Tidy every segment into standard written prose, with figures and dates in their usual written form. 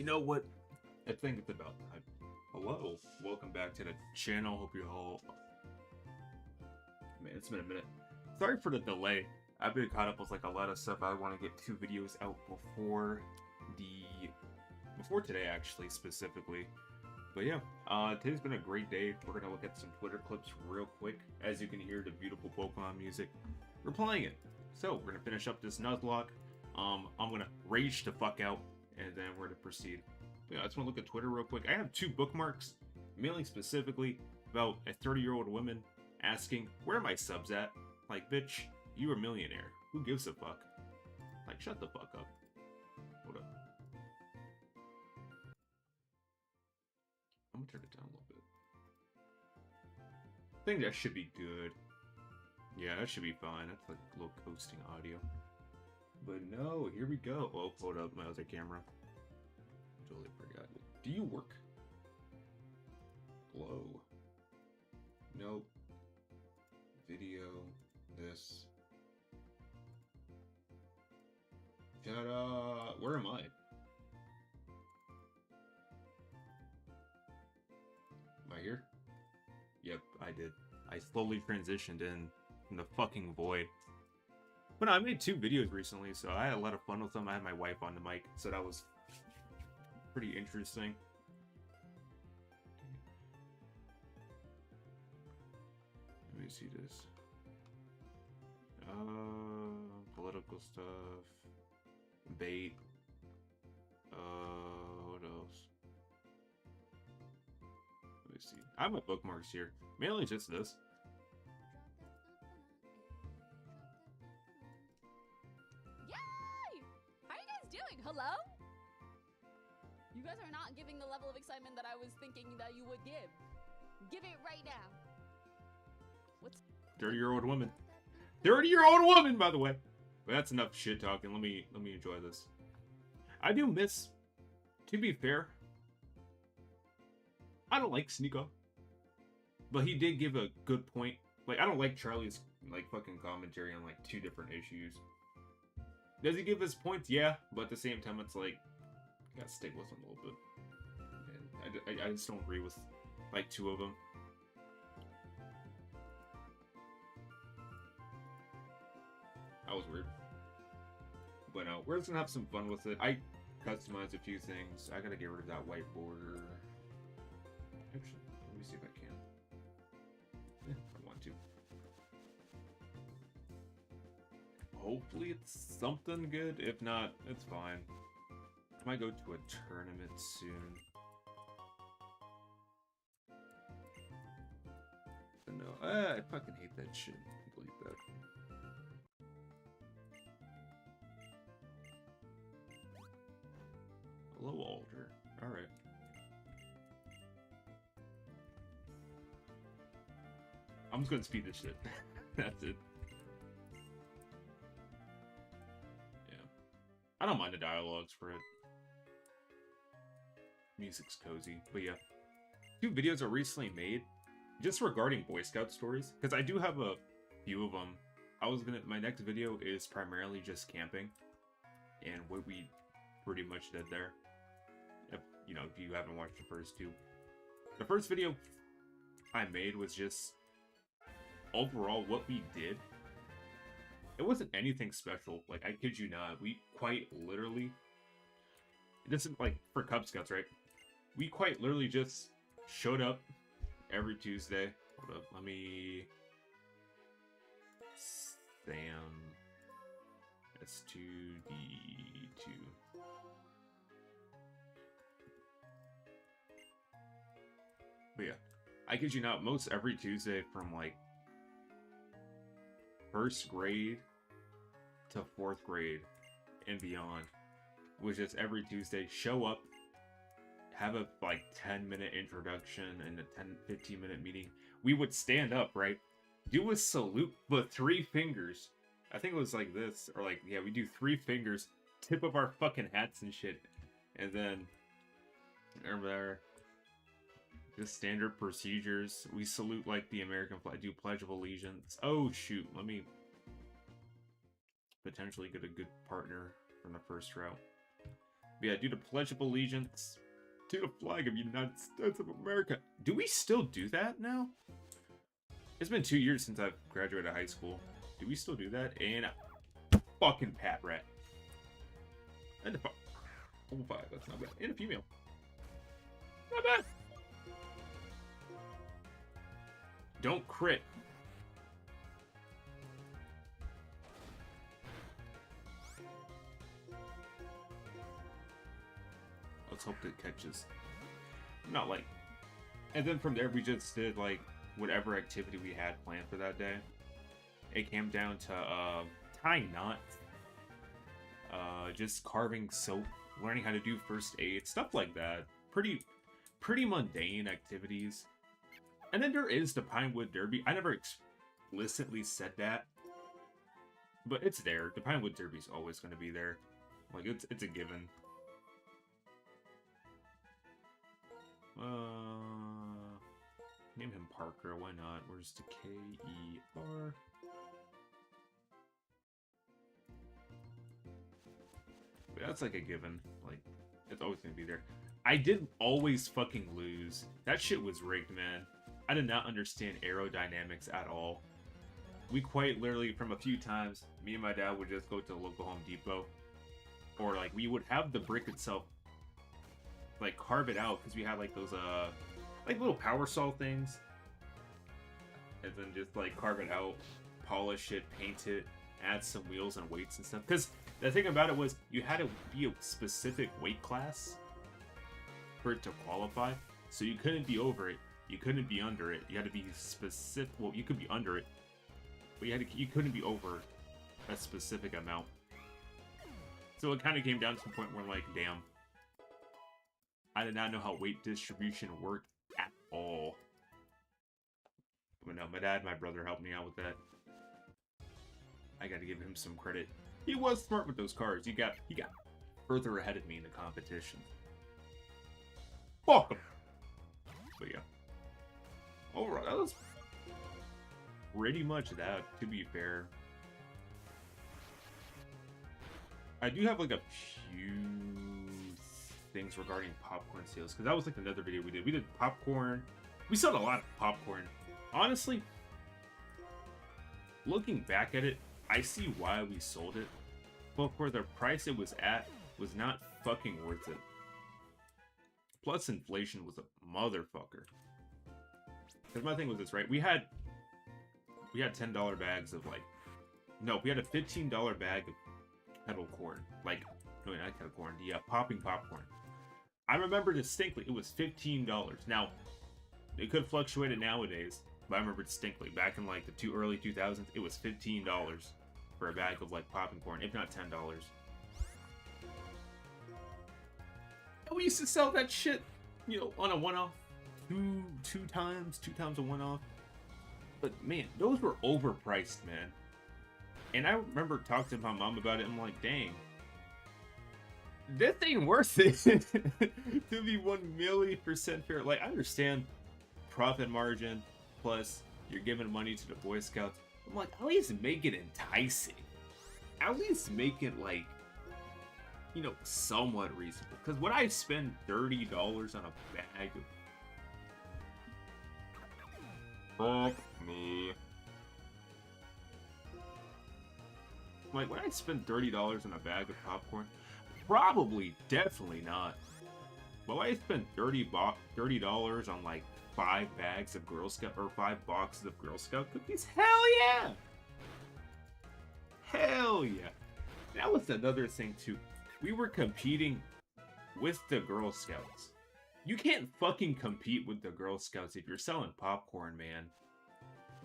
You know what? I think it's about time. Hello, welcome back to the channel. Hope you're all. Man, it's been a minute. Sorry for the delay. I've been caught up with like a lot of stuff. I want to get 2 videos out before today, actually, specifically. But yeah, today's been a great day. We're gonna look at some Twitter clips real quick. As you can hear, the beautiful Pokemon music. We're playing it. So we're gonna finish up this nuzlocke. I'm gonna rage the fuck out, and then we're gonna proceed. Yeah, I just want to look at Twitter real quick. I have 2 bookmarks, mainly specifically about a 30-year-old woman asking, "Where are my subs at?" Like, bitch, you're a millionaire. Who gives a fuck? Like, shut the fuck up. Hold up. I'm gonna turn it down a little bit. I think that should be good. Yeah, that should be fine. That's like a little coasting audio. But no, here we go. Oh, hold up, my other camera. Totally forgot. Do you work? Hello. Nope. Video. This. Ta-da! Where am I? Am I here? Yep, I did. I slowly transitioned in from the fucking void. But no, I made 2 videos recently, so I had a lot of fun with them. I had my wife on the mic, so that was pretty interesting. Let me see this. Political stuff. Bait. What else? Let me see. I have my bookmarks here. Mainly just this. Yay! How are you guys doing? Hello? You guys are not giving the level of excitement that I was thinking that you would give. Give it right now. What's 30-year-old woman. 30-year-old woman, by the way. But that's enough shit talking. Let me enjoy this. I do miss, to be fair, I don't like Sneeko. But he did give a good point. Like, I don't like Charlie's like fucking commentary on like 2 different issues. Does he give his points? Yeah, but at the same time, it's like, you gotta stick with him a little bit. And I just don't agree with like 2 of them. That was weird. But no, we're just gonna have some fun with it. I customized a few things. I gotta get rid of that white border. Actually, let me see if I can. Yeah, I want to. Hopefully it's something good. If not, it's fine. I might go to a tournament soon. But no, I fucking hate that shit. Delete that. Hello, Alder. Alright. I'm just gonna speed this shit. That's it. Yeah. I don't mind the dialogues for it. Music's cozy. But yeah. 2 videos I recently made just regarding Boy Scout stories. Because I do have a few of them. My next video is primarily just camping. And what we pretty much did there. If you haven't watched the first 2. The first video I made was just overall what we did. It wasn't anything special. Like, I kid you not. We quite literally... This is like for Cub Scouts, right? We quite literally just showed up every Tuesday. Hold up, let me... Sam... S2D2... But yeah, I kid you not, most every Tuesday from like 1st grade to 4th grade and beyond was just every Tuesday show up, have a like 10-minute introduction and a 10-15-minute meeting. We would stand up, right? Do a salute, but 3 fingers. I think it was like this, or like, yeah, we do 3 fingers, tip of our fucking hats and shit. And then, remember, just standard procedures. We salute like the American flag, do Pledge of Allegiance. Oh shoot, let me potentially get a good partner from the first route. But yeah, do the Pledge of Allegiance to the flag of the United States of America. Do we still do that now? It's been 2 years since I've graduated high school. Do we still do that? And fucking Pat Rat. And the level 5, that's not bad. And a female. Not bad. Don't crit. Let's hope it catches. Not like. And then from there, we just did like whatever activity we had planned for that day. It came down to tying knots, just carving soap, learning how to do first aid, stuff like that. Pretty mundane activities. And then there is the Pinewood Derby. I never explicitly said that, but it's there. The Pinewood Derby is always going to be there. Like it's a given. Name him Parker. Why not? Where's the K-E-R? That's like a given. Like, it's always gonna be there. I did always fucking lose. That shit was rigged, man. I did not understand aerodynamics at all. We quite literally, from a few times, me and my dad would just go to the local Home Depot. Or, like, we would have the brick itself, like, carve it out, because we had, like, those, like, little power saw things. And then just, like, carve it out, polish it, paint it, add some wheels and weights and stuff. Because the thing about it was, you had to be a specific weight class for it to qualify. So you couldn't be over it, you couldn't be under it. You had to be specific. Well, you could be under it, but you couldn't be over a specific amount. So it kind of came down to the point where, like, damn, I did not know how weight distribution worked at all. But no, my dad, my brother helped me out with that. I got to give him some credit. He was smart with those cars. He got further ahead of me in the competition. Fuck him. But yeah. Alright, that was pretty much that, to be fair. I do have like a few things regarding popcorn sales, because that was like another video we did. We did popcorn. We sold a lot of popcorn. Honestly, looking back at it, I see why we sold it, but for the price it was at, was not fucking worth it. Plus inflation was a motherfucker. Because my thing was this, right? We had $10 bags of, like, no, we had a $15 bag of kettle corn. Like, no, not kettle corn, the popping popcorn. I remember distinctly, it was $15. Now, it could fluctuate nowadays, but I remember distinctly, back in, like, the early 2000s, it was $15 for a bag of, like, popping corn, if not $10. And we used to sell that shit, you know, on a one-off. Two times a one-off. But man, those were overpriced, man. And I remember talking to my mom about it. I'm like, dang, this ain't worth it to be 1,000,000% fair. Like, I understand profit margin, plus you're giving money to the Boy Scouts. I'm like, at least make it enticing. At least make it, like, you know, somewhat reasonable. Because when I spend $30 on a bag of... Fuck me. Like, when I spend $30 on a bag of popcorn, probably, definitely not. But when I spend $30 on, like, 5 bags of Girl Scout, or 5 boxes of Girl Scout cookies, hell yeah! Hell yeah! That was another thing, too. We were competing with the Girl Scouts. You can't fucking compete with the Girl Scouts if you're selling popcorn, man.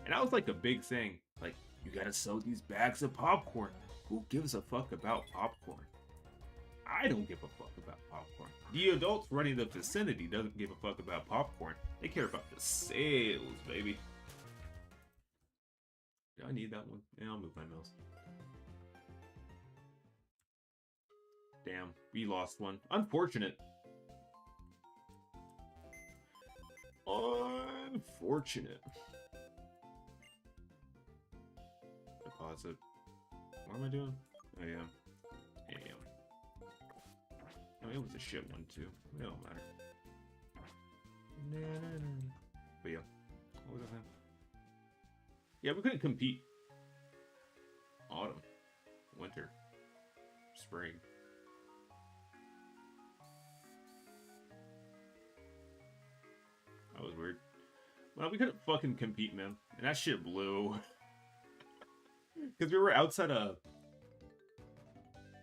And that was like a big thing. Like, you gotta sell these bags of popcorn. Who gives a fuck about popcorn? I don't give a fuck about popcorn. The adults running the vicinity doesn't give a fuck about popcorn. They care about the sales, baby. Do I need that one? Yeah, I'll move my mouse. Damn, we lost one. Unfortunate. Unfortunate. Deposit. What am I doing? Oh yeah. Damn. I mean, it was a shit one too. It don't matter. But yeah, what was I saying? Yeah, we couldn't compete. Autumn, winter, spring. That was weird. Well, we couldn't fucking compete, man. And that shit blew. Because we were outside of...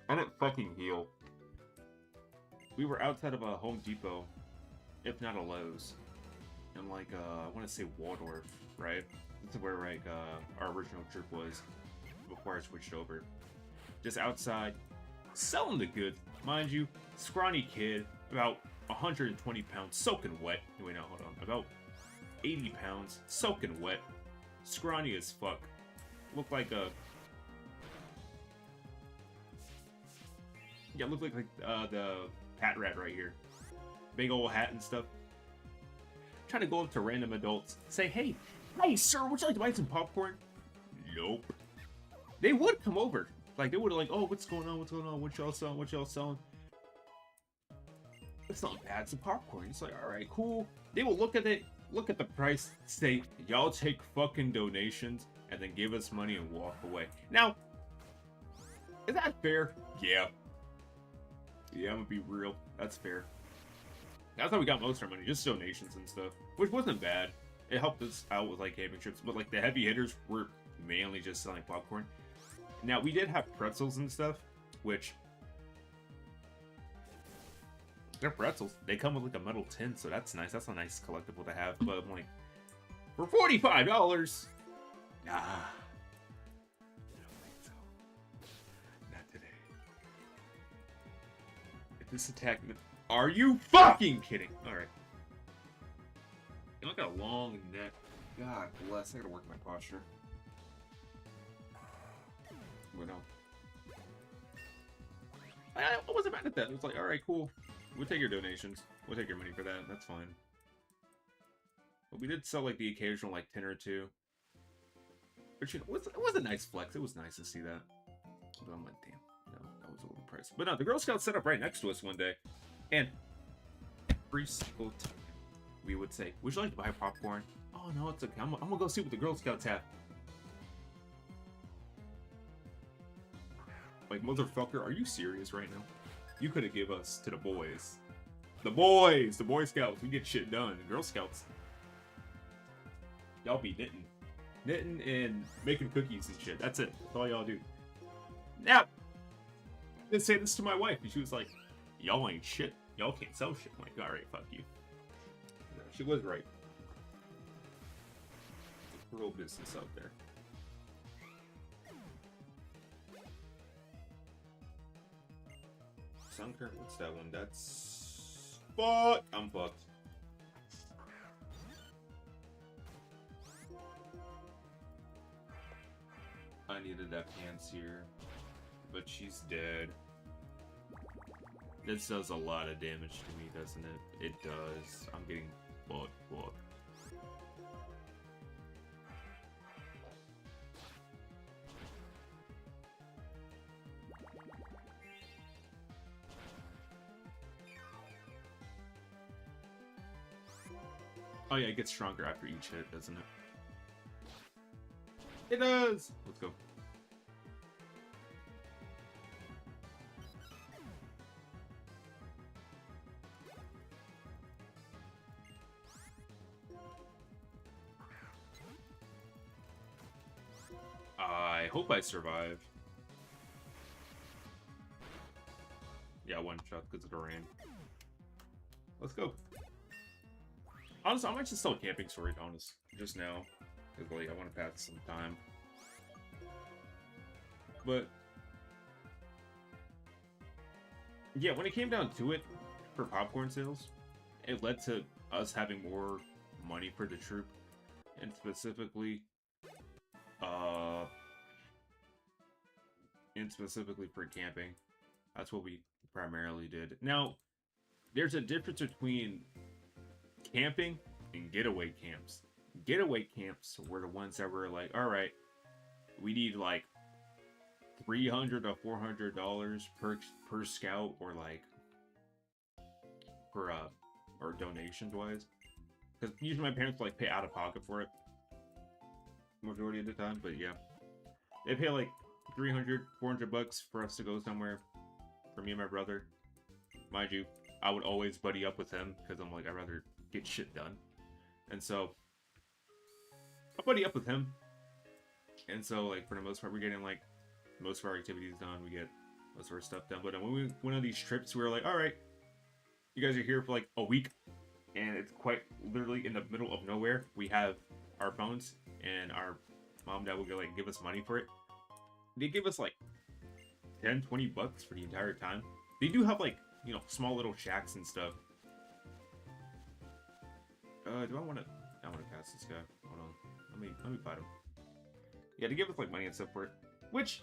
I didn't fucking heal. We were outside of a Home Depot, if not a Lowe's. And like, I want to say Waldorf, right? This is where like, our original trip was before I switched over. Just outside, selling the goods. Mind you, scrawny kid, about 120 pounds, soaking wet. Wait, no, hold on. About 80 pounds, soaking wet, scrawny as fuck. Looked like a... Yeah, looked like the hat rat right here. Big old hat and stuff. Trying to go up to random adults, say, hey, sir, would you like to buy some popcorn? Nope. They would come over. Like, they would like, oh, what's going on, what y'all selling? It's not bad, some popcorn. It's like, alright, cool. They will look at it, look at the price, say, y'all take fucking donations, and then give us money and walk away. Now, is that fair? Yeah. Yeah, I'm gonna be real. That's fair. That's how we got most of our money, just donations and stuff. Which wasn't bad. It helped us out with like camping trips, but like the heavy hitters were mainly just selling popcorn. Now, we did have pretzels and stuff, which... They're pretzels. They come with like a metal tin, so that's nice. That's a nice collectible to have, but I'm like... For $45? Nah. I don't think so. Not today. If this attack... Are you fucking kidding? Alright. You look at a long neck. God bless. I gotta work my posture. But no. I wasn't mad at that. It was like, alright, cool. We'll take your donations. We'll take your money for that. That's fine. But we did sell like the occasional like 10 or 2. Which, you know, it was a nice flex. It was nice to see that. But I'm like, damn. No, that was a little pricey. But no, the Girl Scouts set up right next to us one day. And every single time we would say, would you like to buy popcorn? Oh, no, it's okay. I'm gonna go see what the Girl Scouts have. Like, motherfucker, are you serious right now? You could have give us to the boys. The boys! The Boy Scouts. We get shit done. The Girl Scouts. Y'all be knitting. Knitting and making cookies and shit. That's it. That's all y'all do. Now, I did say this to my wife, and she was like, y'all ain't shit. Y'all can't sell shit. I'm like, alright, fuck you. No, she was right. It's a real business out there. Sunker, what's that one? That's... Fuck! I'm fucked. I needed that Panseer, but she's dead. This does a lot of damage to me, doesn't it? It does. I'm getting fucked. Oh yeah, it gets stronger after each hit, doesn't it? It does! Let's go. I hope I survive. Yeah, one shot because of the rain. Let's go. Honestly, I might just sell camping storage, honest, just now. Because, like, I want to pass some time. But, yeah, when it came down to it, for popcorn sales, it led to us having more money for the troop. And specifically for camping. That's what we primarily did. Now, there's a difference between camping and getaway camps. Getaway camps were the ones that were like, all right, we need like $300 to $400 per scout, or like for or donations wise, because usually my parents like pay out of pocket for it majority of the time. But yeah, they pay like 300-400 bucks for us to go somewhere for me and my brother. Mind you, I would always buddy up with him because I'm like, I'd rather get shit done. And so I'll buddy up with him. And so like for the most part, we're getting like most of our activities done. We get most of our stuff done. But when we went on these trips, we were like, all right, you guys are here for like a week. And it's quite literally in the middle of nowhere. We have our phones and our mom and dad will like give us money for it. They give us like 10-20 bucks for the entire time. They do have like, you know, small little shacks and stuff. Do I want to pass this guy? Hold on. Let me fight him. Yeah, they give us like money and stuff for it, which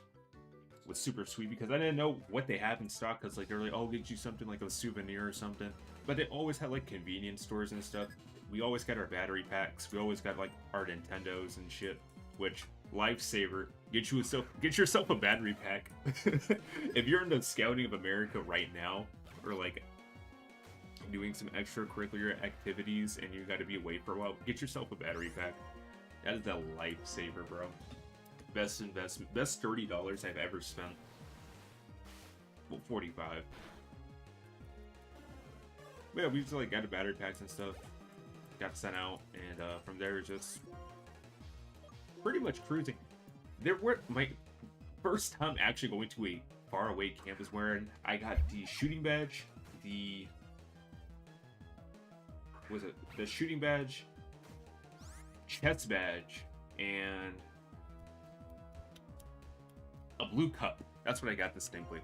was super sweet because I didn't know what they have in stock. Cause like they're like, oh, get you something like a souvenir or something. But they always had like convenience stores and stuff. We always got our battery packs. We always got like our Nintendos and shit. Which lifesaver, get yourself a battery pack. If you're into Scouting of America right now, or like doing some extracurricular activities and you got to be away for a while, get yourself a battery pack. That is a lifesaver, bro. Best investment, best $30 I've ever spent. Well, 45. But yeah, we just like got the battery packs and stuff, got sent out, and from there just pretty much cruising. There were my first time actually going to a faraway camp is where I got the shooting badge, the shooting badge, chest badge, and a blue cup. That's what I got distinctly.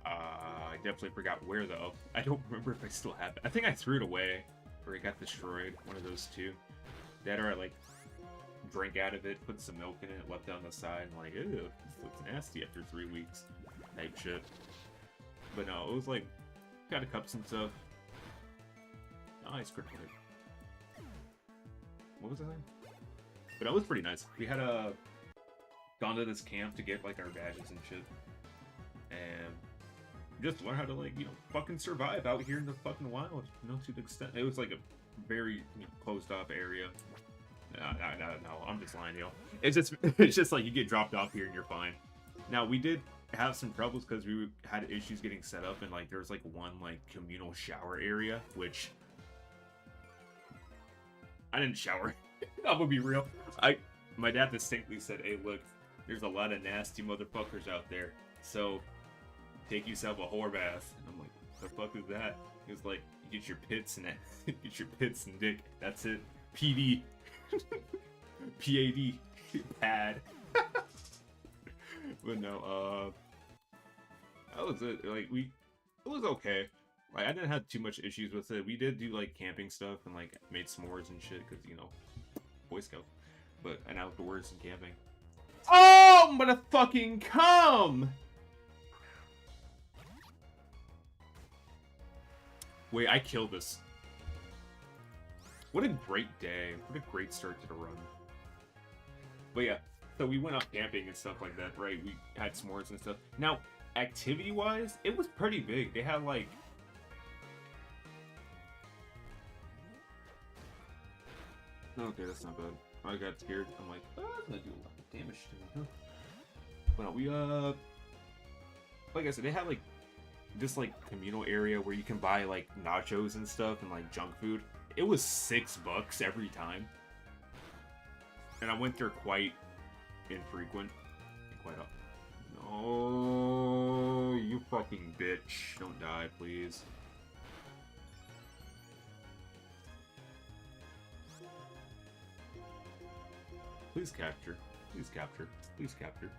I definitely forgot where though. I don't remember if I still have it. I think I threw it away, or it got destroyed. One of those two. That or I like drank out of it, put some milk in it, left it on the side, and like, ew, this looks nasty after 3 weeks. Type shit. But no, it was like, got the cups and stuff. Nice, critical hit. What was I saying? But that was pretty nice. We had gone to this camp to get like our badges and shit. And just learn how to like, you know, fucking survive out here in the fucking wild. You know, to the extent. It was like a very closed off area. No, I'm just lying to you. It's just like you get dropped off here and you're fine. Now we did have some troubles because we had issues getting set up, and like there was like one like communal shower area, which I didn't shower. I'm gonna be real. My dad distinctly said, "Hey, look, there's a lot of nasty motherfuckers out there, so take yourself a whore bath." And I'm like, "The fuck is that?" He was like, "You get your pits and get your pits and dick. That's it. PD." PAD. Pad. But no, that was it. Like, it was okay. Like, I didn't have too much issues with it. We did do, like, camping stuff and, like, made s'mores and shit, because, you know, Boy Scout. But, and outdoors and camping. Oh, I'm gonna fucking come! Wait, I killed this. What a great day. What a great start to the run. But yeah, so we went out camping and stuff like that, right? We had s'mores and stuff. Now, activity-wise, it was pretty big. They had, like... Okay, that's not bad. I got scared. I'm like, oh, that's gonna do a lot of damage to me, huh? Well, we, like I said, they had, like, this, like, communal area where you can buy, like, nachos and stuff and, like, junk food. It was $6 every time. And I went there quite infrequent. Quite up. No, you fucking bitch. Don't die, please. Please capture. Please capture. Please capture.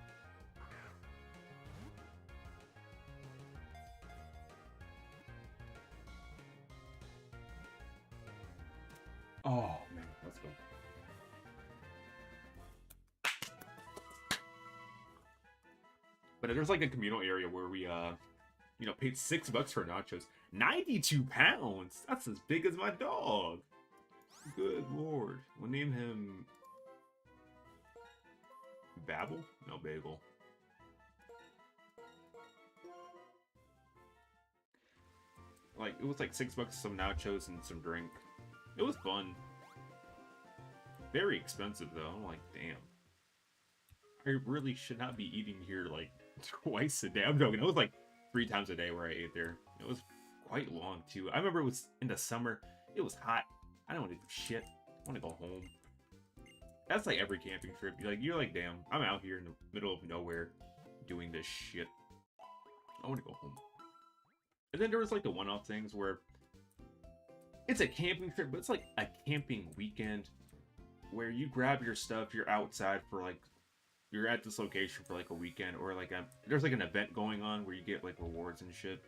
Oh, man. Let's go. But there's like a communal area where we, you know, paid $6 for nachos. 92 pounds! That's as big as my dog! Good lord. We'll name him... Babel? No, Bagel. Like, it was like $6, some nachos and some drink. It was fun. Very expensive though. I'm like, damn. I really should not be eating here like twice a day. I'm joking. It was like 3 times a day where I ate there. It was quite long too. I remember it was in the summer. It was hot. I don't want to do shit. I want to go home. That's like every camping trip. You're like, damn, I'm out here in the middle of nowhere doing this shit. I want to go home. And then there was like the one-off things where it's a camping trip, but it's like a camping weekend where you grab your stuff, you're outside for like, you're at this location for like a weekend, or like there's like an event going on where you get like rewards and shit.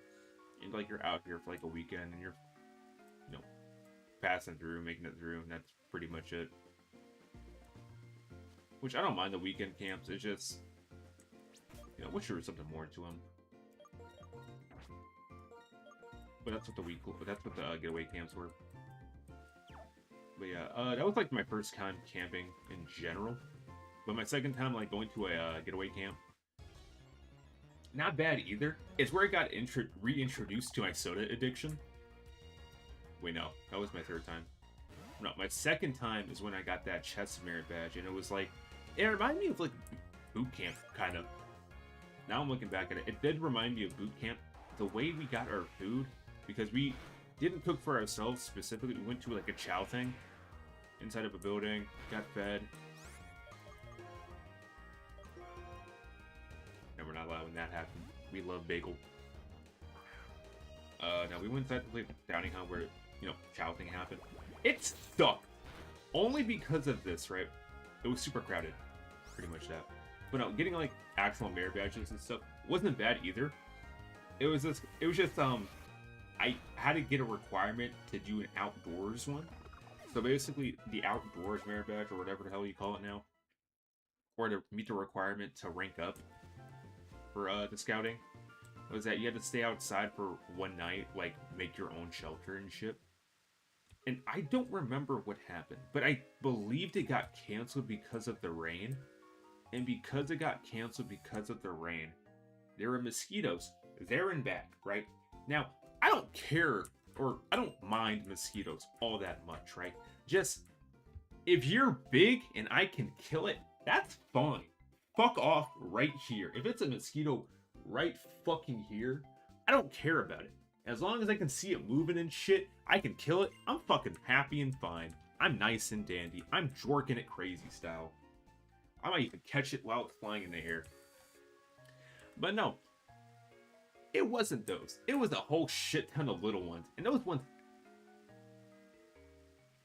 And like you're out here for like a weekend and you're, you know, passing through, making it through, and that's pretty much it. Which I don't mind the weekend camps. It's just, you know, wish there was something more to them. But that's what the getaway camps were. But yeah, that was like my first time camping in general. But my second time like going to a getaway camp, not bad either. It's where I got reintroduced to my soda addiction. Wait, no, that was my third time. No, my second time is when I got that chest merit badge, and it was like, it reminded me of like boot camp, kind of. Now I'm looking back at it. It did remind me of boot camp. The way we got our food, because we didn't cook for ourselves specifically. We went to like a chow thing inside of a building, got fed. And we're not allowing that happen. We love bagel. Now we went inside the dining hall where, you know, chow thing happened. It sucked. Only because of this, right? It was super crowded. Pretty much that. But no, getting like actual merit badges and stuff wasn't bad either. It was just I had to get a requirement to do an outdoors one. So basically the outdoors merit badge, or whatever the hell you call it now, or to meet the requirement to rank up for the scouting, was that you had to stay outside for one night, like make your own shelter and shit. And I don't remember what happened, but I believed it got canceled because of the rain. And because it got canceled because of the rain, there were mosquitoes there and back, right? Now, I don't care, or I don't mind mosquitoes all that much, right? Just, if you're big and I can kill it, that's fine. Fuck off right here. If it's a mosquito right fucking here, I don't care about it. As long as I can see it moving and shit, I can kill it. I'm fucking happy and fine. I'm nice and dandy. I'm jorking it crazy style. I might even catch it while it's flying in the air. But no, it wasn't those. It was a whole shit ton of little ones. And those ones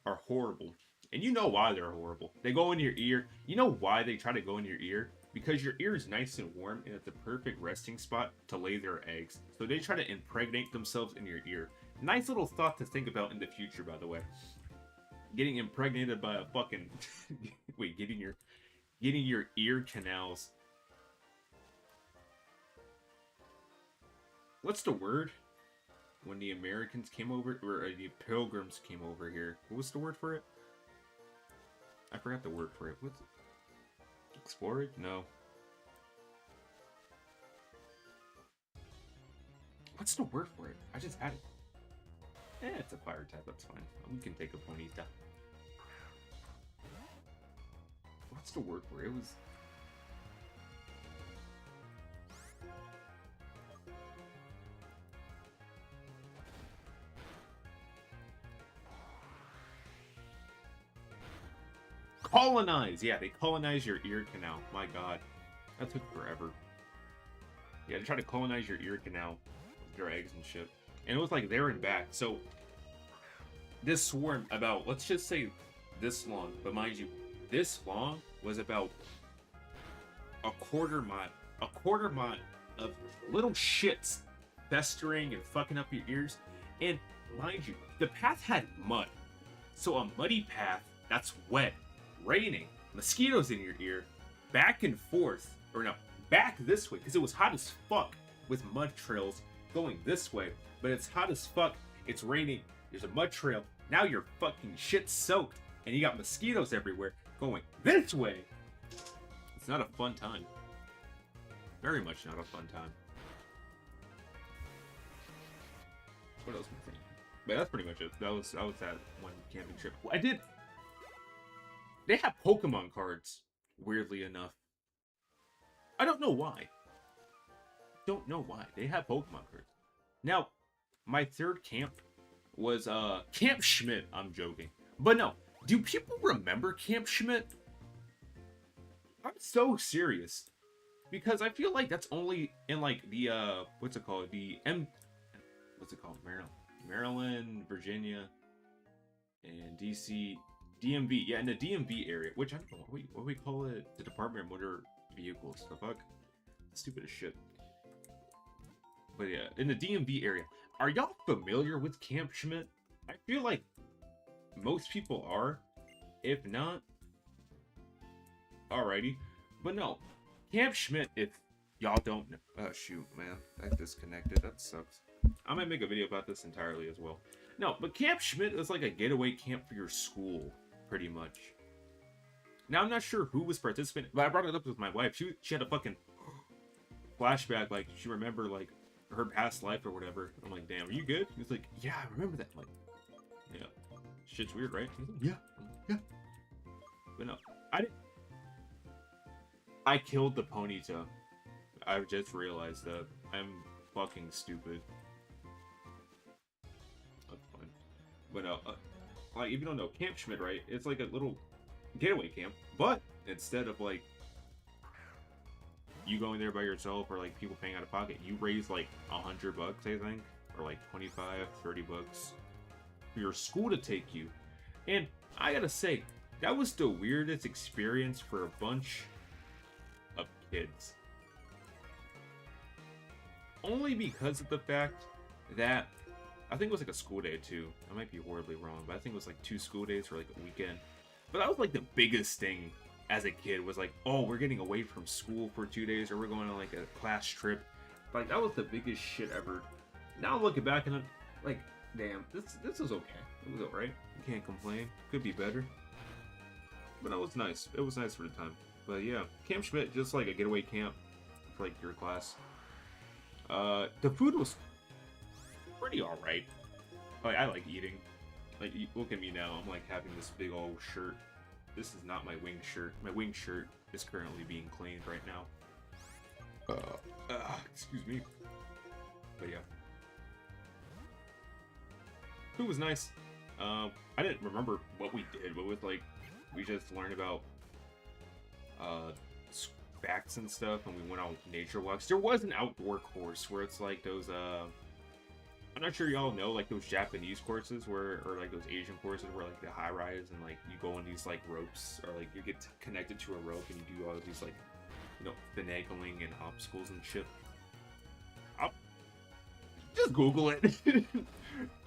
are horrible. And you know why they're horrible. They go in your ear. You know why they try to go in your ear? Because your ear is nice and warm, and it's the perfect resting spot to lay their eggs. So they try to impregnate themselves in your ear. Nice little thought to think about in the future, by the way. Getting impregnated by a fucking... Wait, getting your ear canals. What's the word? When the Americans came over, or the Pilgrims came over here. What was the word for it? I forgot the word for it. What's it? Explorer? No. What's the word for it? I just had it. It's a fire type, that's fine. We can take a Ponyta. What's the word for it? It was... Colonize! Yeah, they colonize your ear canal. My god. That took forever. Yeah, they try to colonize your ear canal with their eggs and shit. And it was like there and back. So, this swarm about, let's just say this long. But mind you, this long was about a quarter mile. A quarter mile of little shits festering and fucking up your ears. And mind you, the path had mud. So a muddy path that's wet, raining, mosquitoes in your ear, back and forth, or no, back this way, because it was hot as fuck with mud trails going this way, but it's hot as fuck, it's raining, there's a mud trail, now you're fucking shit soaked, and you got mosquitoes everywhere going this way. It's not a fun time. Very much not a fun time. What else was I saying? But that's pretty much it. That was that one camping trip. They have Pokemon cards, weirdly enough. I don't know why. Don't know why. They have Pokemon cards. Now, my third camp was Camp Schmidt. I'm joking. But no, do people remember Camp Schmidt? I'm so serious. Because I feel like that's only in like the what's it called? Maryland, Virginia, and DC, DMV. Yeah, in the DMV area, which I don't know what we call it, the Department of Motor Vehicles. The fuck? Stupid as shit. But yeah, in the DMV area. Are y'all familiar with Camp Schmidt? I feel like most people are. If not, alrighty. But no, Camp Schmidt, if y'all don't know. Oh, shoot, man. I disconnected. That sucks. I might make a video about this entirely as well. No, but Camp Schmidt is like a getaway camp for your school, pretty much. Now, I'm not sure who was participating, but I brought it up with my wife. She had a fucking flashback, like, she remembered, like, her past life or whatever. I'm like, damn, are you good? He's like, yeah, I remember that. I'm like, yeah. Shit's weird, right? He's like, yeah. Yeah. But no, I killed the Ponyta. I just realized that. I'm fucking stupid. That's fine. But no, like, if you don't know, Camp Schmidt, right? It's like a little getaway camp. But instead of, like, you going there by yourself or, like, people paying out of pocket, you raise, like, $100, I think. Or, like, 25, 30 bucks for your school to take you. And I gotta say, that was the weirdest experience for a bunch of kids. Only because of the fact that I think it was like a school day too. I might be horribly wrong, but I think it was like 2 school days for like a weekend. But that was like the biggest thing as a kid, was like, oh, we're getting away from school for 2 days, or we're going on like a class trip. Like, that was the biggest shit ever. Now looking back and I'm like, damn, this was okay. It was alright. You can't complain. Could be better. But that was nice. It was nice for the time. But yeah, Camp Schmidt, just like a getaway camp for like your class. The food was pretty alright. Like, I like eating. Like, look at me now. I'm like having this big old shirt. This is not my wing shirt. My wing shirt is currently being cleaned right now. Excuse me. But yeah. Food was nice. I didn't remember what we did, but with like, we just learned about facts and stuff, and we went on nature walks. There was an outdoor course where it's like those I'm not sure y'all know, like those Japanese courses where, or like those Asian courses where like the high rise and like you go on these like ropes, or like you get connected to a rope and you do all of these like, you know, finagling and obstacles and shit. I'll just Google it.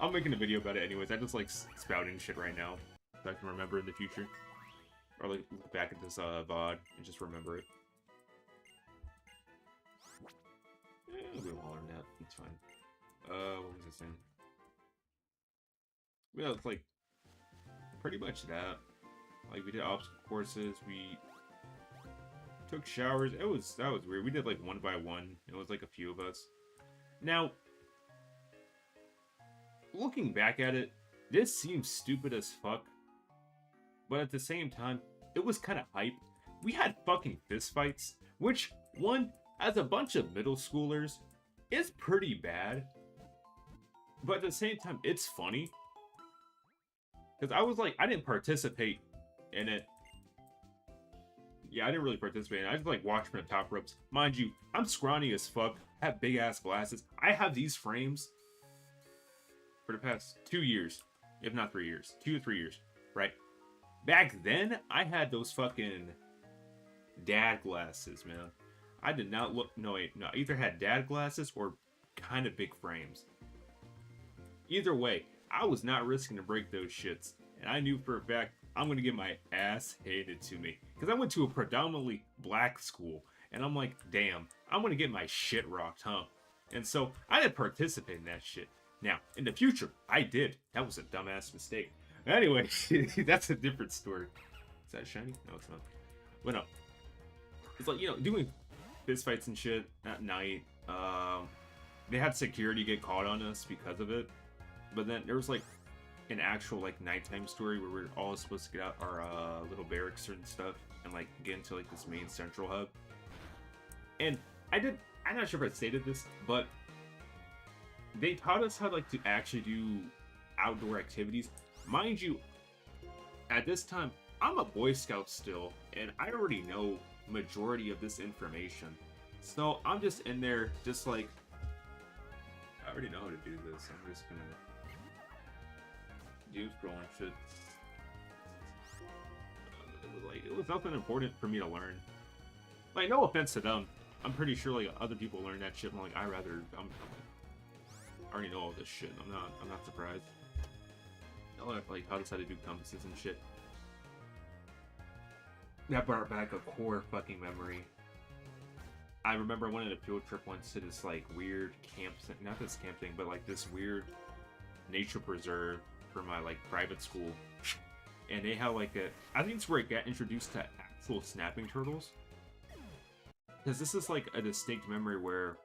I'm making a video about it anyways. I just like spouting shit right now so I can remember in the future, or like look back at this VOD and just remember it. Yeah, we all learn that. It's fine. What was I saying? Yeah, it's like pretty much that. Like, we did obstacle courses, we took showers. That was weird. We did like 1 by 1. It was like a few of us. Now, looking back at it, this seems stupid as fuck. But at the same time, it was kind of hype. We had fucking fist fights, which, one, as a bunch of middle schoolers, is pretty bad. But at the same time, it's funny. Because I was like, I didn't participate in it. Yeah, I didn't really participate in it. I just like watched from the top ropes. Mind you, I'm scrawny as fuck. I have big ass glasses. I have these frames for the past 2 years. If not 3 years. 2 to 3 years. Right? Back then, I had those fucking dad glasses, man. I did not look... No, wait. No, I either had dad glasses or kind of big frames. Either way, I was not risking to break those shits. And I knew for a fact I'm going to get my ass handed to me. Because I went to a predominantly black school. And I'm like, damn, I'm going to get my shit rocked, huh? And so, I didn't participate in that shit. Now, in the future, I did. That was a dumbass mistake. Anyway, that's a different story. Is that shiny? No, it's not. But no. It's like, you know, doing fist fights and shit at night. They had security get caught on us because of it. But then there was like an actual like nighttime story where we're all supposed to get out our little barracks and stuff and like get into like this main central hub. And I'm not sure if I stated this, but they taught us how like to actually do outdoor activities. Mind you, at this time, I'm a Boy Scout still, and I already know majority of this information. So I'm just in there, just like, I already know how to do this. I'm just gonna do scrolling shit. It was nothing important for me to learn. Like, no offense to them. I'm pretty sure like other people learn that shit. I'm like, I already know all this shit. I'm not surprised. I like taught us how to do compasses and shit. That brought back a core fucking memory. I remember I went on a field trip once to this like weird camp, not this camp thing, but like this weird nature preserve for my like private school. And they have like I think it's where I got introduced to actual snapping turtles. Because this is like a distinct memory where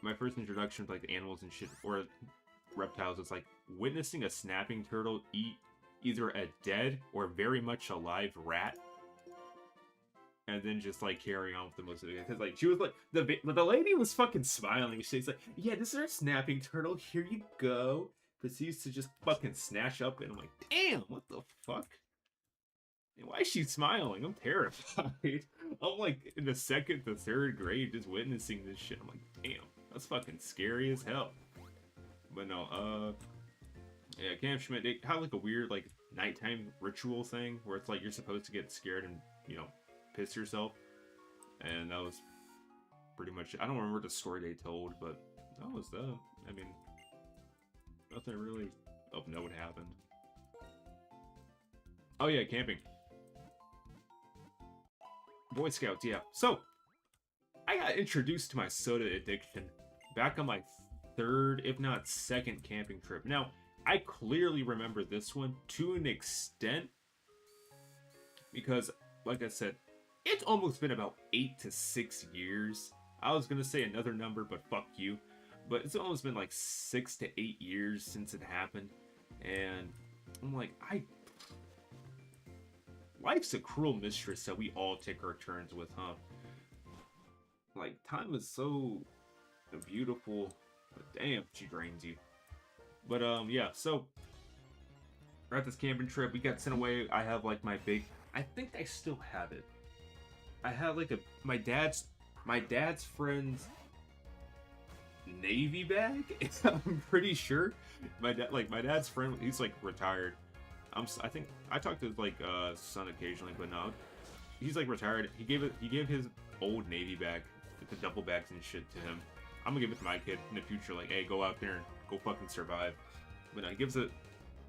my first introduction to like animals and shit, or reptiles, is like witnessing a snapping turtle eat either a dead or very much alive rat, and then just like carrying on with the most of it. Because like she was like the lady was fucking smiling. She's like, "Yeah, this is our snapping turtle. Here you go." Proceeds to just fucking snatch up, and I'm like, "Damn, what the fuck? And why is she smiling? I'm terrified." I'm like in the second to third grade, just witnessing this shit. I'm like, "Damn, that's fucking scary as hell." But no, yeah, Camp Schmidt, they have like a weird like nighttime ritual thing where it's like you're supposed to get scared and, you know, piss yourself. And that was pretty much it. I don't remember the story they told, but that was that. I mean, nothing really of note happened. Oh yeah, camping. Boy Scouts, yeah. So, I got introduced to my soda addiction back on my third, if not second, camping trip. Now, I clearly remember this one to an extent because, like I said, it's almost been about 8 to 6 years. I was going to say another number, but fuck you. But it's almost been like 6 to 8 years since it happened. And I'm like, life's a cruel mistress that we all take our turns with, huh? Like, time is so beautiful, but damn, she drains you. But, yeah, so, we're at this camping trip, we got sent away. I have, like, my big, I think I still have it. I have, like, my dad's friend's Navy bag. I'm pretty sure. My dad's friend, he's, like, retired. I think, I talk to his, like, son occasionally, but no, he's, like, retired. He gave his old Navy bag, the duffel bags and shit to him. I'm gonna give it to my kid in the future, like, hey, go out there and go fucking survive. But he gives it,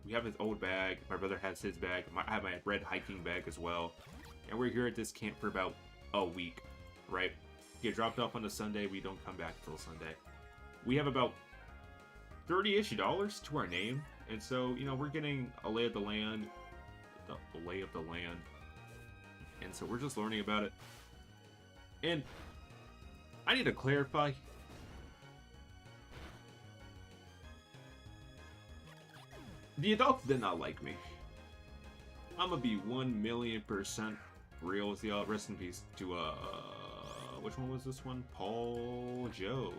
we have his old bag, my brother has his bag, I have my red hiking bag as well. And we're here at this camp for about a week, right? Get dropped off on a Sunday, we don't come back till Sunday. We have about $30-ish to our name, and so, you know, we're getting a lay of the land, the lay of the land, and so we're just learning about it. And I need to clarify, the adults did not like me. I'm gonna be 1,000,000% real with y'all. Rest in peace to, which one was this one? Paul Joe.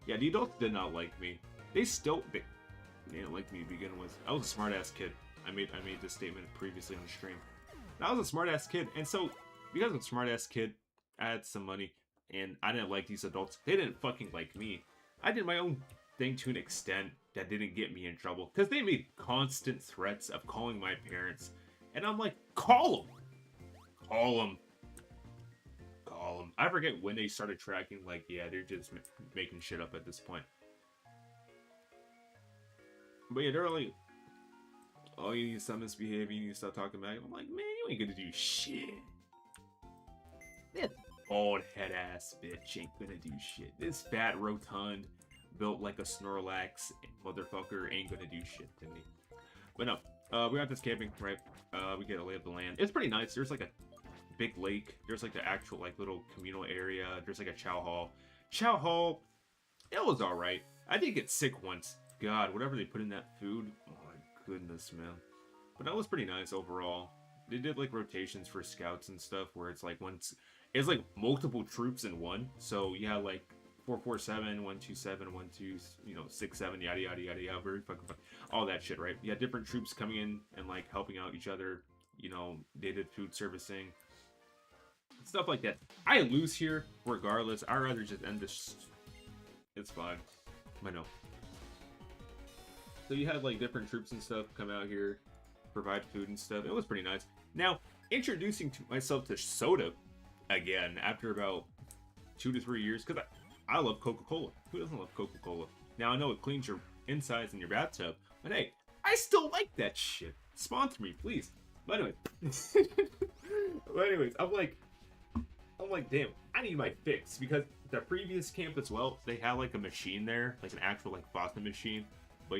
Yeah, the adults did not like me. They didn't like me to begin with. I was a smart-ass kid. I made this statement previously on the stream. I was a smart-ass kid, and so, because I'm a smart-ass kid, I had some money, and I didn't like these adults. They didn't fucking like me. I did my own thing to an extent that didn't get me in trouble, because they made constant threats of calling my parents, and I'm like, call them! Call them! Call them. I forget when they started tracking, like, yeah, they're just making shit up at this point. But yeah, they're like, oh, you need to stop misbehaving, you need to stop talking back. I'm like, man, you ain't gonna do shit. This bald head ass bitch ain't gonna do shit. This fat rotund, built like a Snorlax motherfucker ain't gonna do shit to me. But no, we're at this camping, right? We get a lay of the land. It's pretty nice. There's like a big lake. There's like the actual like little communal area. There's like a chow hall. Chow hall, it was alright. I did get sick once. God, whatever they put in that food. Oh my goodness, man. But that was pretty nice overall. They did like rotations for scouts and stuff where it's like it's like multiple troops in one. So you had like 447, 127, 67, yada yada yada yada, very fucking fun. All that shit, right? You had different troops coming in and like helping out each other. You know, they did food servicing, stuff like that. I lose here regardless. I'd rather just end this. It's fine. I know. So you had like different troops and stuff come out here, provide food and stuff. It was pretty nice. Now, introducing myself to soda again after about 2 to 3 years, because I love Coca-Cola. Who doesn't love Coca-Cola? Now, I know it cleans your insides in your bathtub, but hey, I still like that shit. Sponsor me, please. But anyway, I'm like, damn, I need my fix, because the previous camp as well, they had like a machine there, like an actual like faucet machine, but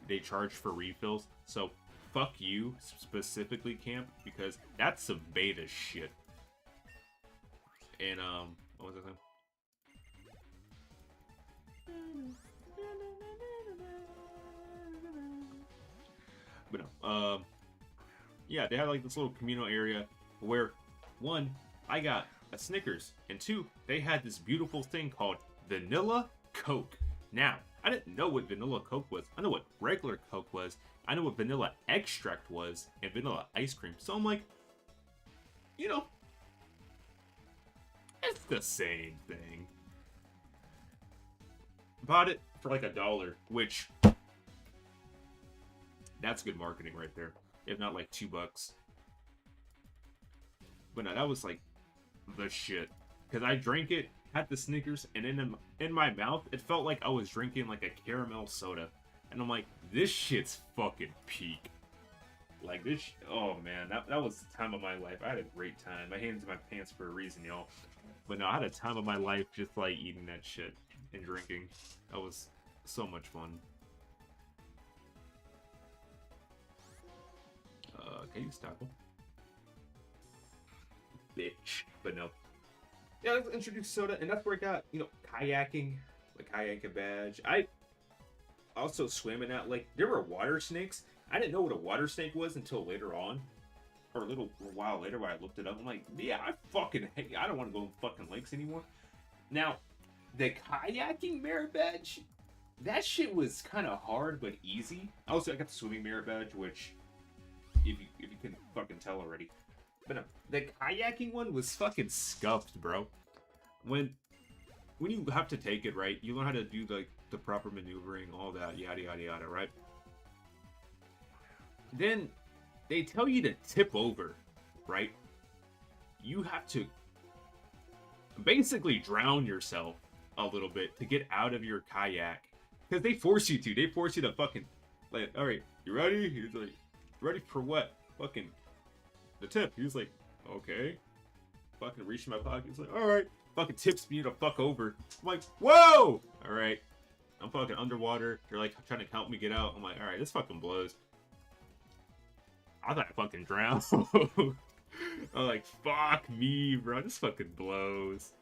they charge for refills. So fuck you specifically, camp, because that's some beta shit. And what was I saying? But no, yeah, they had like this little communal area where, one, I got a Snickers, and two, they had this beautiful thing called Vanilla Coke. Now, I didn't know what Vanilla Coke was. I know what regular Coke was. I know what vanilla extract was and vanilla ice cream. So I'm like, you know, it's the same thing. Bought it for like $1, which that's good marketing right there. If not like $2. But no, that was like the shit. Because I drank it, had the Snickers, and in my mouth, it felt like I was drinking like a caramel soda. And I'm like, this shit's fucking peak. Like this, oh man, that was the time of my life. I had a great time. My hands in my pants for a reason, y'all. But no, I had a time of my life just like eating that shit and drinking. That was so much fun. Can you stop him? Bitch. But no. Yeah, let's introduce soda, and that's where I got, you know, kayaking, the kayaking badge. I also swam in that lake. There were water snakes. I didn't know what a water snake was until later on, or a little while later when I looked it up. I'm like, yeah, I don't want to go in fucking lakes anymore. Now, the kayaking merit badge, that shit was kind of hard but easy. Also, I got the swimming merit badge, which, if you can fucking tell already. But no, the kayaking one was fucking scuffed, bro. When you have to take it, right, you learn how to do like the proper maneuvering, all that, yada yada yada, right? Then they tell you to tip over, right? You have to basically drown yourself a little bit to get out of your kayak, because they force you to. They force you to fucking, like, all right, you ready? He's like, ready for what? Fucking the tip. He was like, okay. Fucking reached in my pocket. He's like, all right. Fucking tips me to fuck over. I'm like, whoa! All right. I'm fucking underwater. You're like trying to help me get out. I'm like, all right, this fucking blows. I thought I fucking drowned. I'm like, fuck me, bro. This fucking blows.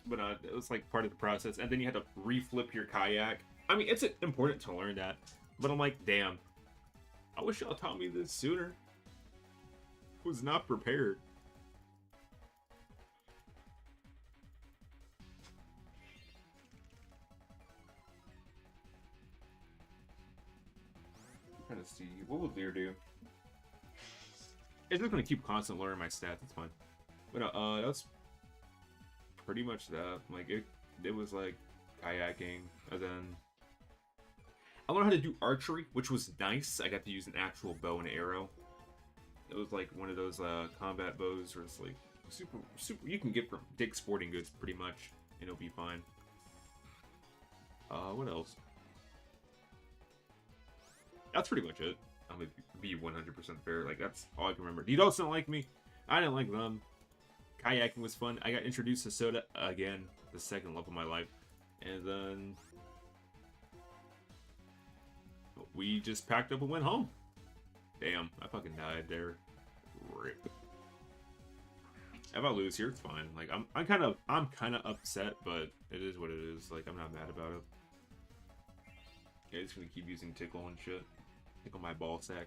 But it was like part of the process. And then you had to reflip your kayak. I mean, it's important to learn that. But I'm like, damn. I wish y'all taught me this sooner. Was not prepared. I'm trying to see, what will Deer do? It's just gonna keep constantly lowering my stats. It's fine. But that's pretty much that. Like it was like kayaking, and then I learned how to do archery, which was nice. I got to use an actual bow and arrow. It was like one of those combat bows where it's like super you can get from Dick's Sporting Goods pretty much, and it'll be fine. What else? That's pretty much it. I'm gonna be 100% fair. Like, that's all I can remember. D-Dogs don't like me. I didn't like them. Kayaking was fun. I got introduced to soda again, the second love of my life. And then we just packed up and went home. Damn, I fucking died there. Rip. If I lose here, it's fine. Like, I'm kind of upset, but it is what it is. Like, I'm not mad about it. Yeah, he's gonna keep using tickle and shit. Tickle my ball sack.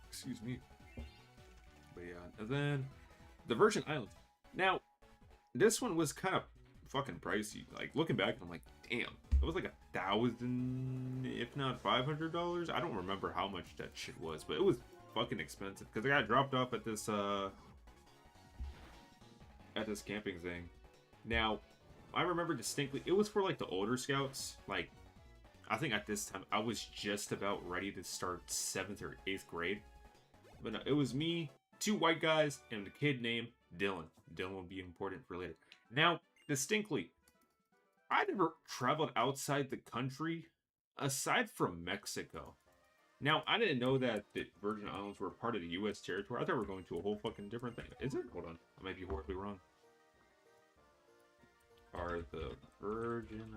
Excuse me. But yeah, and then the Virgin Islands. Now, this one was kind of fucking pricey. Like looking back, I'm like, damn, it was like $1,000, if not $500. I don't remember how much that shit was, but it was fucking expensive because I got dropped off at this camping thing. Now, I remember distinctly, it was for like the older scouts. Like, I think at this time I was just about ready to start 7th or 8th grade. But no, it was me, 2 white guys, and a kid named Dylan. Dylan will be important for later. Now, distinctly, I never traveled outside the country aside from Mexico. Now, I didn't know that the Virgin Islands were part of the U.S. territory. I thought we were going to a whole fucking different thing. Is it? Hold on. I might be horribly wrong. Are the Virgin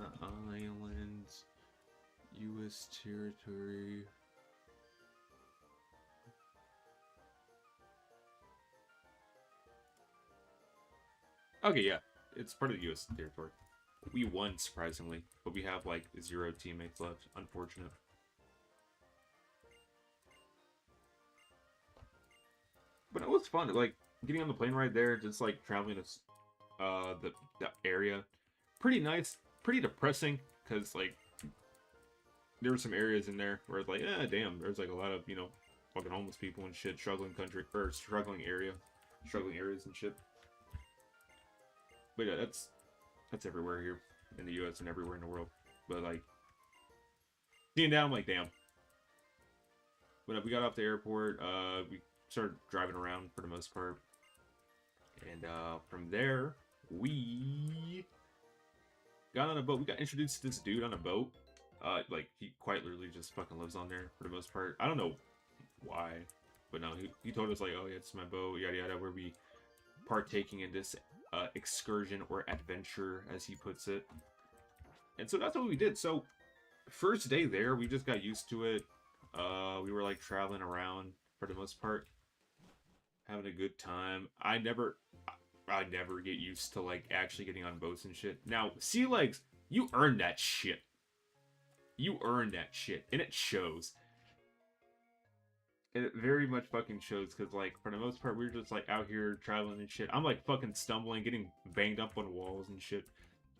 Islands U.S. territory? Okay, yeah. It's part of the U.S. territory. We won, surprisingly. But we have, like, 0 teammates left. Unfortunate. But it was fun. Like, getting on the plane ride there, just, like, traveling to the area. Pretty nice. Pretty depressing. Because, like, there were some areas in there where it's like, damn. There's, like, a lot of, you know, fucking homeless people and shit. Struggling country. Or struggling area. Struggling areas and shit. But yeah, that's everywhere here in the U.S. and everywhere in the world. But like, seeing that, I'm like, damn. When we got off the airport, we started driving around for the most part, and from there we got on a boat. We got introduced to this dude on a boat. Like he quite literally just fucking lives on there for the most part. I don't know why, but no, he told us like, oh yeah, it's my boat, yada yada. Where we partaking in this excursion or adventure, as he puts it. And so that's what we did. So first day there, we just got used to it. We were like traveling around for the most part, having a good time. I never get used to like actually getting on boats and shit. Now, sea legs, you earn that shit. You earn that shit, and it shows. And it very much fucking shows, because, like, for the most part, we were just, like, out here traveling and shit. I'm, like, fucking stumbling, getting banged up on walls and shit.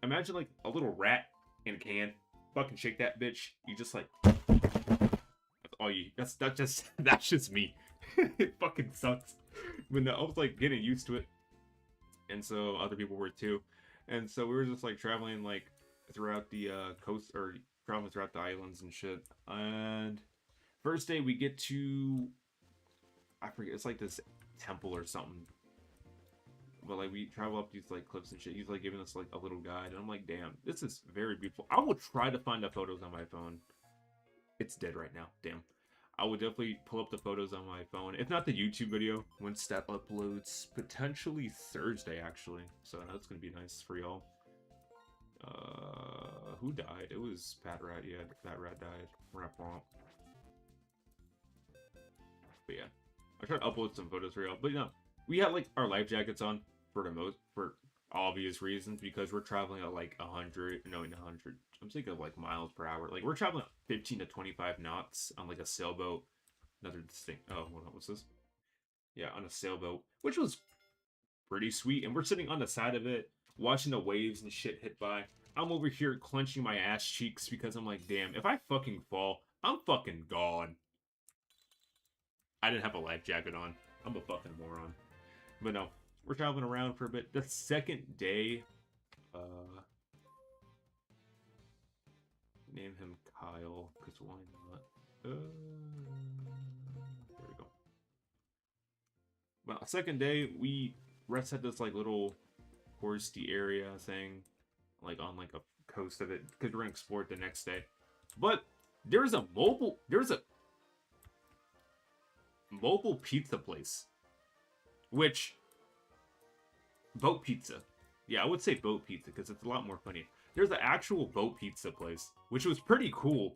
Imagine, like, a little rat in a can. Fucking shake that bitch. You just, like... Oh, that's just me. It fucking sucks. But no, I was, like, getting used to it. And so, other people were, too. And so, we were just, like, traveling, like, throughout the, coast, or traveling throughout the islands and shit. And... first day we get to, I forget, it's like this temple or something. But like we travel up these like cliffs and shit. He's like giving us like a little guide, and I'm like, damn, this is very beautiful. I will try to find the photos on my phone. It's dead right now, damn. I will definitely pull up the photos on my phone. If not the YouTube video, once that uploads, potentially Thursday actually. So that's gonna be nice for y'all. Who died? It was Fat Rat, yeah, Fat Rat died. Rap romp. But yeah, I tried to upload some photos for y'all. But you know, we had like our life jackets on for obvious reasons, because we're traveling at like 100. I'm thinking of like miles per hour. Like we're traveling at 15 to 25 knots on like a sailboat. Another thing. Oh, what's this? Yeah, on a sailboat, which was pretty sweet. And we're sitting on the side of it, watching the waves and shit hit by. I'm over here clenching my ass cheeks because I'm like, damn, if I fucking fall, I'm fucking gone. I didn't have a life jacket on. I'm a fucking moron. But no, we're traveling around for a bit. The second day, name him Kyle, because why not? There we go. Well, second day, we rest at this like little foresty area thing, like on like a coast of it, because we're gonna explore it the next day. But there's a mobile pizza place, which boat pizza. Yeah, I would say boat pizza because it's a lot more funny. There's an actual boat pizza place, which was pretty cool,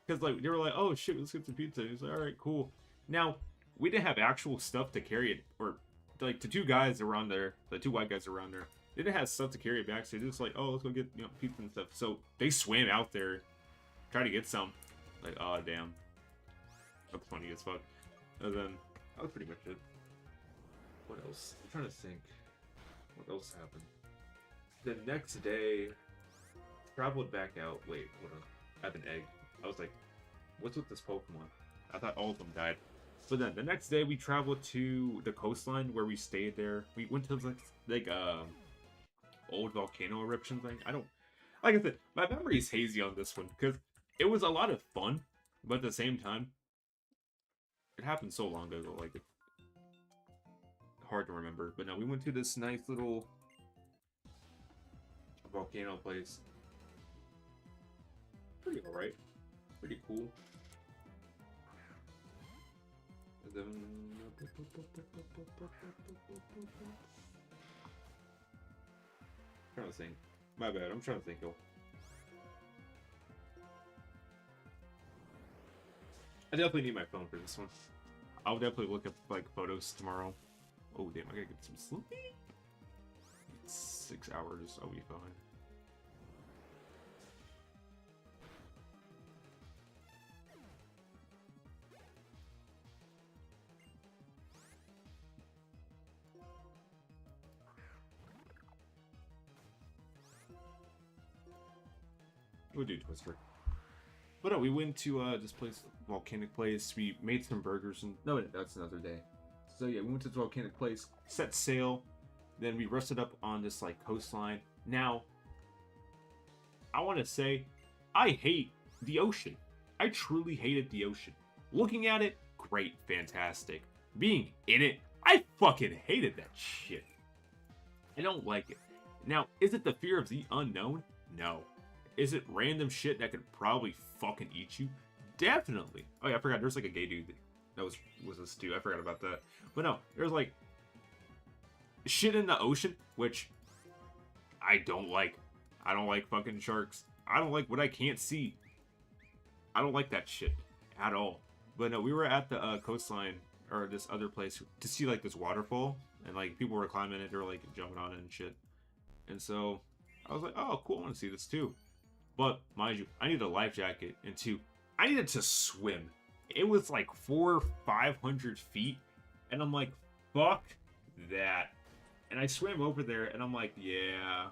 because like they were like, oh shit, let's get some pizza. He's like, all right, cool. Now we didn't have actual stuff to carry it, or like the two guys around there, the two white guys around there, they didn't have stuff to carry back, so they're just like, oh, let's go get, you know, pizza and stuff. So they swam out there, try to get some. Like, oh damn, that's funny as fuck. And then that was pretty much it. What else? I'm trying to think. What else happened? The next day, traveled back out. Wait, hold on. I have an egg. I was like, what's with this Pokemon? I thought all of them died. So then the next day we traveled to the coastline where we stayed there. We went to like old volcano eruption thing. I don't, like I said, my memory is hazy on this one because it was a lot of fun, but at the same time, it happened so long ago, like it's hard to remember. But no, we went to this nice little volcano place. Pretty alright. Pretty cool. And then... I'm trying to think. My bad, I'm trying to think. I definitely need my phone for this one. I'll definitely look up like photos tomorrow. Oh damn, I gotta get some sleep. 6 hours, I'll be fine. We'll do Twister. But no, we went to this place, volcanic place. We made some burgers and no, that's another day. So yeah, we went to this volcanic place, set sail, then we rested up on this like coastline. Now, I want to say, I hate the ocean. I truly hated the ocean. Looking at it, great, fantastic. Being in it, I fucking hated that shit. I don't like it. Now, is it the fear of the unknown? No. Is it random shit that could probably fucking eat you? Definitely. Oh yeah, I forgot. There's like a gay dude that was a stew. I forgot about that. But no, there's like shit in the ocean, which I don't like. I don't like fucking sharks. I don't like what I can't see. I don't like that shit at all. But no, we were at the coastline or this other place to see like this waterfall, and like people were climbing it, they were like jumping on it and shit. And so I was like, oh cool, I want to see this too. But mind you, I needed a life jacket, and two, I needed to swim. It was like 400 or 500 feet, and I'm like, fuck that. And I swam over there, and I'm like, yeah,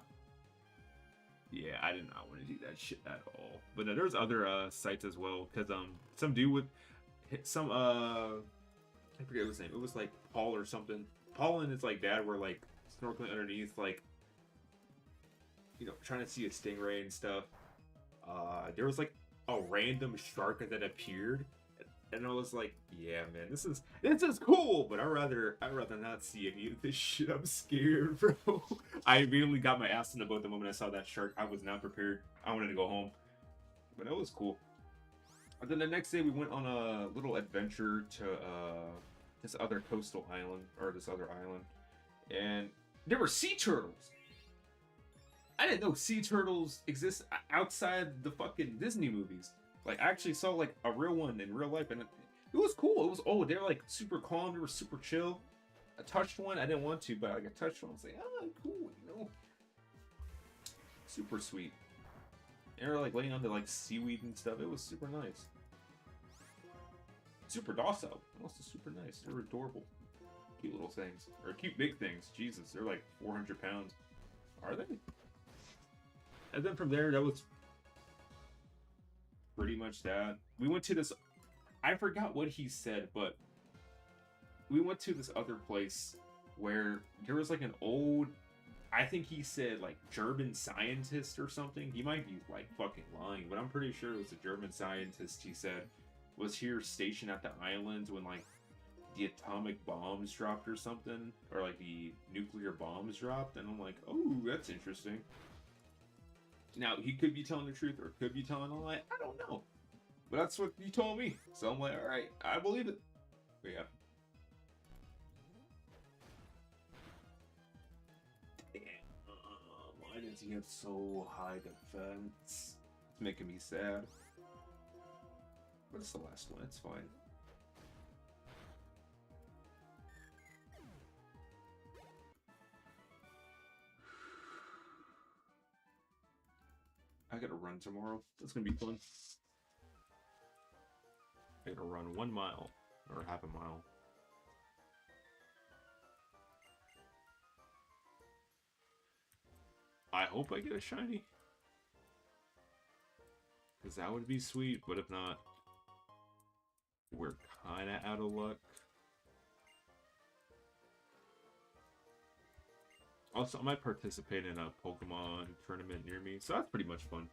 I did not want to do that shit at all. But no, there's other sites as well, because some dude with some I forget his name. It was like Paul or something. Paul and his like dad were like snorkeling underneath, like, you know, trying to see a stingray and stuff. There was like a random shark that appeared, and I was like, yeah man, this is cool, but I'd rather not see any of this shit. I'm scared, bro. I immediately got my ass in the boat the moment I saw that shark. I was not prepared. I wanted to go home, but it was cool. And then the next day we went on a little adventure to this other coastal island, or this other island, and there were sea turtles. I didn't know sea turtles exist outside the fucking Disney movies. Like, I actually saw like a real one in real life, and it was cool. It was they were like super calm. They were super chill. I touched one. I didn't want to, but like I touched one. I was like, oh, cool, you know, super sweet. And they were like laying on the like seaweed and stuff. It was super nice. Super docile. Also super nice. They were adorable. Cute little things, or cute big things. Jesus, they're like 400 pounds. Are they? And then from there, that was pretty much that. We went to this, I forgot what he said, but we went to this other place where there was like an old, I think he said like German scientist or something. He might be like fucking lying, but I'm pretty sure it was a German scientist, he said, was here stationed at the islands when like the atomic bombs dropped or something, or like the nuclear bombs dropped. And I'm like, oh, that's interesting. Now, he could be telling the truth or could be telling a lie. I don't know. But that's what he told me. So I'm like, alright, I believe it. But yeah. Damn. Why does he have so high defense? It's making me sad. But it's the last one. It's fine. gotta run tomorrow. That's gonna be fun. I gotta run 1 mile or half a mile. I hope I get a shiny. Because that would be sweet, but if not, we're kind of out of luck. Also, I might participate in a Pokemon tournament near me, so that's pretty much fun.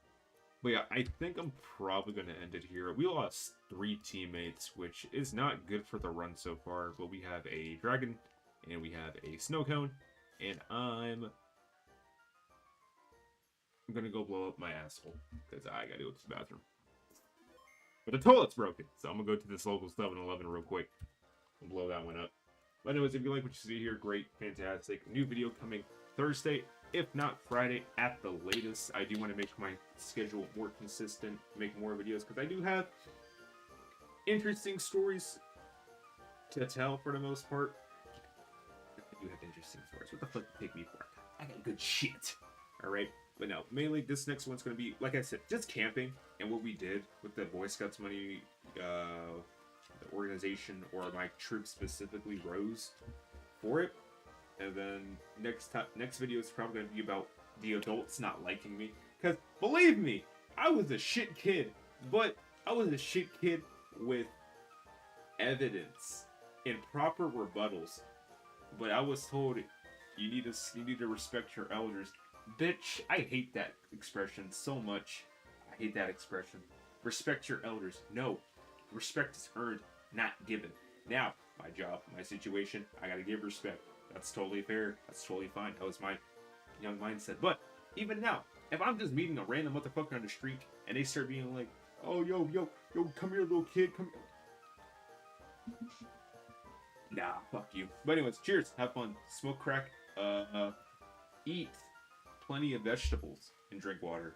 But yeah, I think I'm probably going to end it here. We lost 3 teammates, which is not good for the run so far. But we have a Dragon, and we have a Snow Cone, and I'm going to go blow up my asshole, because I got to go to the bathroom. But the toilet's broken, so I'm going to go to this local 7-Eleven real quick and blow that one up. But anyways, if you like what you see here, great, fantastic. New video coming Thursday, if not Friday at the latest. I do want to make my schedule more consistent, make more videos, because I do have interesting stories to tell for the most part. I do have interesting stories. What the fuck you take me for? I got good shit. Alright? But no, mainly this next one's going to be, like I said, just camping and what we did with the Boy Scouts money, the organization, or my troop specifically, rose for it. And then next video is probably going to be about the adults not liking me. Because, believe me, I was a shit kid. But I was a shit kid with evidence and proper rebuttals. But I was told, you need to respect your elders. Bitch, I hate that expression so much. I hate that expression. Respect your elders. No. Respect is earned, not given. Now, my job, my situation, I gotta give respect. That's totally fair. That's totally fine. That was my young mindset. But even now, if I'm just meeting a random motherfucker on the street and they start being like, oh, yo, come here, little kid, come here. Nah, fuck you. But anyways, cheers. Have fun. Smoke crack. Eat plenty of vegetables and drink water.